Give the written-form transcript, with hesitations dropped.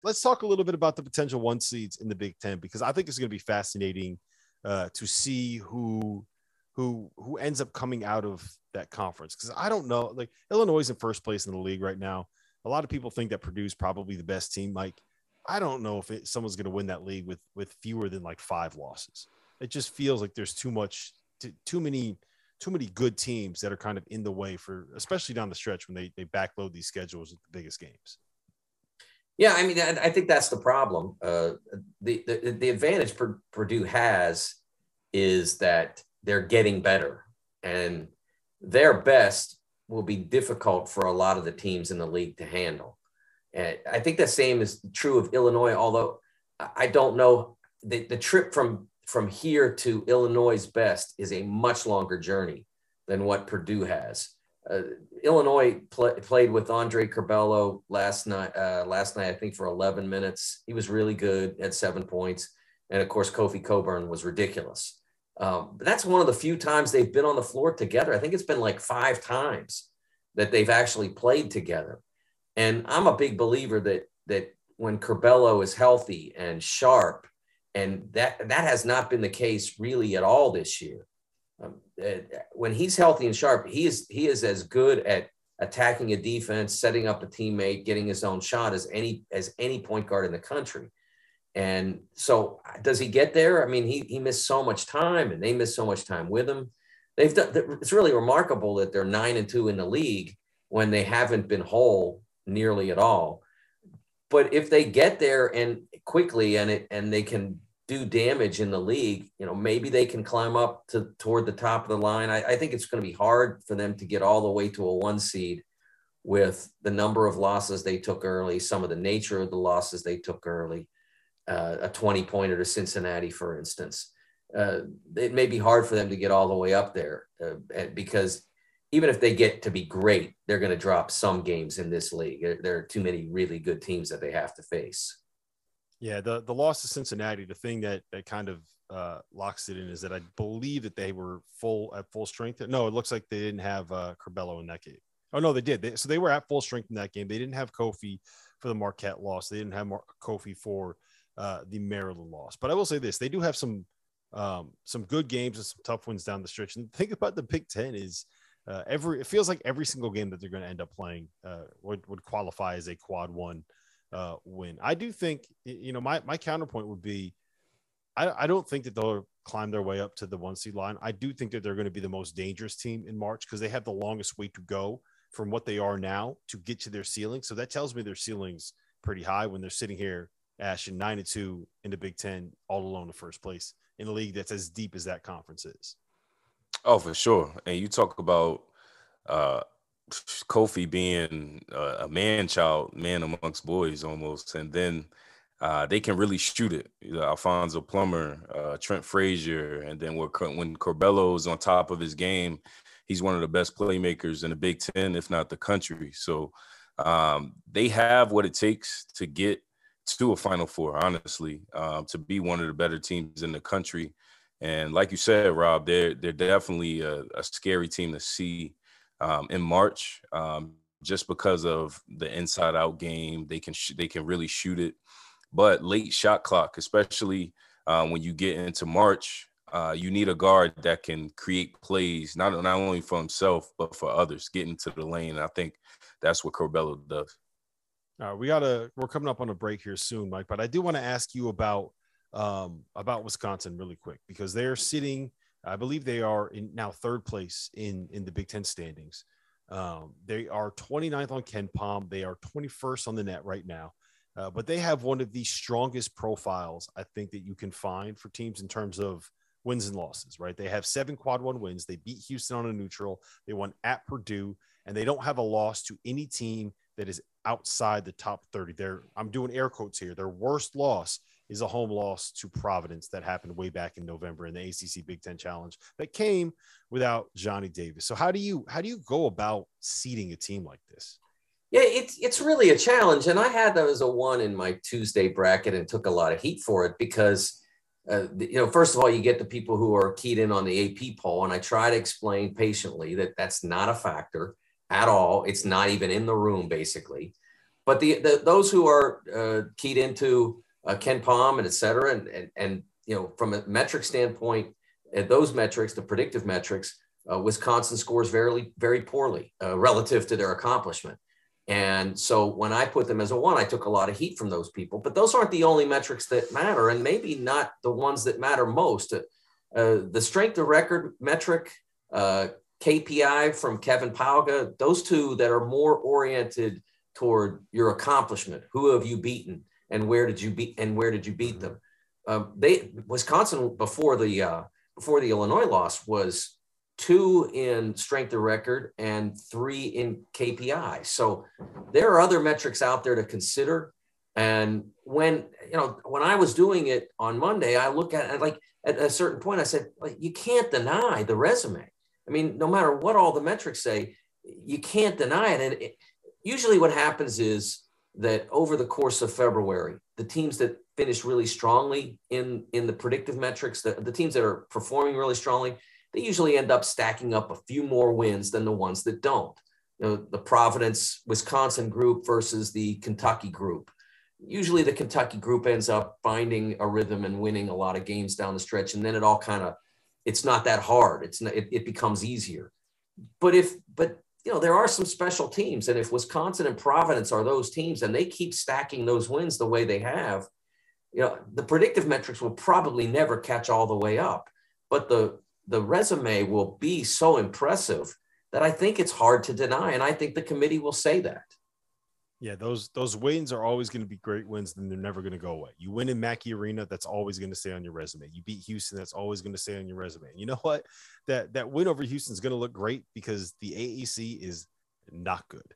let's talk a little bit about the potential 1 seeds in the Big Ten, because I think it's going to be fascinating to see who ends up coming out of that conference. Because I don't know, like Illinois is in first place in the league right now. A lot of people think that Purdue's probably the best team. Mike, I don't know if someone's going to win that league with fewer than like 5 losses. It just feels like there's too many good teams that are kind of in the way for, especially down the stretch when they backload these schedules with the biggest games. Yeah, I mean, I think that's the problem. The advantage Purdue has is that they're getting better, and their best will be difficult for a lot of the teams in the league to handle. And I think the same is true of Illinois, although I don't know the trip from here to Illinois' best is a much longer journey than what Purdue has. Illinois played with Andre Curbelo last night, I think for 11 minutes. He was really good at 7 points. And of course, Kofi Coburn was ridiculous. But that's one of the few times they've been on the floor together. I think it's been like 5 times that they've actually played together. And I'm a big believer that when Curbelo is healthy and sharp, and that has not been the case really at all this year. When he's healthy and sharp, he is as good at attacking a defense, setting up a teammate, getting his own shot as any point guard in the country. And so does he get there? I mean, he missed so much time, and they missed so much time with him. It's really remarkable that they're 9-2 in the league when they haven't been whole nearly at all. But if they get there and quickly and they can do damage in the league, maybe they can climb up toward the top of the line. I think it's going to be hard for them to get all the way to a 1 seed with the number of losses they took early, some of the nature of the losses they took early, a 20-pointer to Cincinnati, for instance. It may be hard for them to get all the way up there because even if they get to be great, they're going to drop some games in this league. There are too many really good teams that they have to face. Yeah, the loss to Cincinnati, the thing that kind of locks it in is that I believe that they were at full strength. No, it looks like they didn't have Curbelo in that game. Oh, no, they did. So they were at full strength in that game. They didn't have Kofi for the Marquette loss. They didn't have Kofi for the Maryland loss. But I will say this. They do have some good games and some tough wins down the stretch. And the thing about the Big Ten is it feels like every single game that they're going to end up playing would qualify as a quad 1 win. I do think, my counterpoint would be, I don't think that they'll climb their way up to the 1 seed line. I do think that they're going to be the most dangerous team in March because they have the longest way to go from what they are now to get to their ceiling. So that tells me their ceiling's pretty high when they're sitting here, Ash, 9-2 in the Big Ten, all alone in first place in a league that's as deep as that conference is. Oh, for sure. And you talk about Kofi being a man amongst boys almost, and then they can really shoot it. Alfonso Plummer, Trent Frazier, and then when Curbelo's on top of his game, he's one of the best playmakers in the Big Ten, if not the country. So they have what it takes to get to a Final Four, honestly, to be one of the better teams in the country. And like you said, Rob, they're definitely a scary team to see in March, just because of the inside-out game. They can really shoot it, but late shot clock, especially when you get into March, you need a guard that can create plays, not only for himself but for others, get into the lane. And I think that's what Curbelo does. We're coming up on a break here soon, Mike, but I do want to ask you about Wisconsin really quick, because they're sitting, I believe they are in now 3rd place in the Big Ten standings. They are 29th on KenPom. They are 21st on the net right now. But they have one of the strongest profiles, I think, that you can find for teams in terms of wins and losses, right? They have 7 quad 1 wins. They beat Houston on a neutral. They won at Purdue, and they don't have a loss to any team that is outside the top 30. I'm doing air quotes here. Their worst loss is a home loss to Providence that happened way back in November in the ACC Big Ten Challenge that came without Johnny Davis. So how do you go about seeding a team like this? Yeah, it's really a challenge. And I had that as a 1 in my Tuesday bracket and took a lot of heat for it because, first of all, you get the people who are keyed in on the AP poll. And I try to explain patiently that that's not a factor at all. It's not even in the room, basically. But those who are keyed into Ken Palm and et cetera, and from a metric standpoint, those metrics, the predictive metrics, Wisconsin scores very, very poorly relative to their accomplishment. And so when I put them as a 1, I took a lot of heat from those people. But those aren't the only metrics that matter, and maybe not the ones that matter most. The strength of record metric, KPI from Kevin Pauga, those two that are more oriented toward your accomplishment. Who have you beaten, and where did you beat them? Wisconsin before the Illinois loss was 2 in strength of record and 3 in KPI. So there are other metrics out there to consider. And when I was doing it on Monday, I look at it, like at a certain point, I said, you can't deny the resume. I mean, no matter what all the metrics say, you can't deny it. And usually what happens is that over the course of February, the teams that finish really strongly in the predictive metrics, the teams that are performing really strongly, they usually end up stacking up a few more wins than the ones that don't. The Providence, Wisconsin group versus the Kentucky group. Usually the Kentucky group ends up finding a rhythm and winning a lot of games down the stretch. And then it all it's not that hard. It becomes easier. But there are some special teams. And if Wisconsin and Providence are those teams and they keep stacking those wins the way they have, the predictive metrics will probably never catch all the way up. But the resume will be so impressive that I think it's hard to deny. And I think the committee will say that. Yeah, those wins are always going to be great wins, and they're never going to go away. You win in Mackey Arena, that's always going to stay on your resume. You beat Houston, that's always going to stay on your resume. And you know what? That win over Houston is going to look great because the AAC is not good.